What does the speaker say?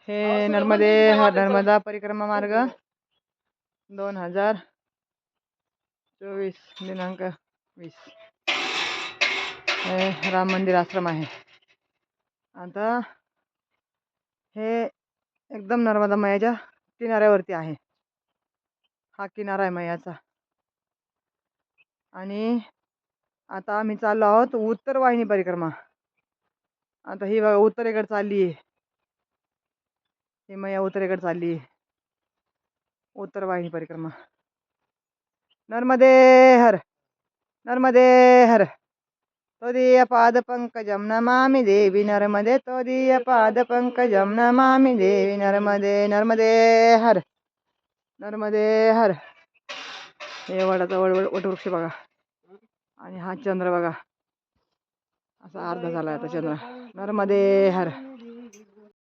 हे नर्मदे नर्मदा परिक्रमा मार्ग 2024 दिनांक 20. हे राम मंदिर आश्रम आहे. आता हे एकदम नर्मदा मैयाच्या किनाऱ्यावरती आहे. हा किनारा आहे मैयाचा. आणि आता आम्ही चाललो आहोत उत्तर वाहिनी परिक्रमा. आता ही बघा उत्तरेकडे चालली आहे. ही मैया उत्तरेकडे चालली आहे. उत्तर वाहिनी परिक्रमा. नर्मदे हर नर्मदे हर तोदीय पाद पंकजम नमामि देवी नर्मदे तोदीय पाद पंकजम नमामि देवी नर्मदे. नर्मदे हर नर्मदे हर. हे वडाचा वटवृक्ष बघा. आणि हा चंद्र बघा. असा अर्धा झाला आता चंद्र. नर्मदे हर.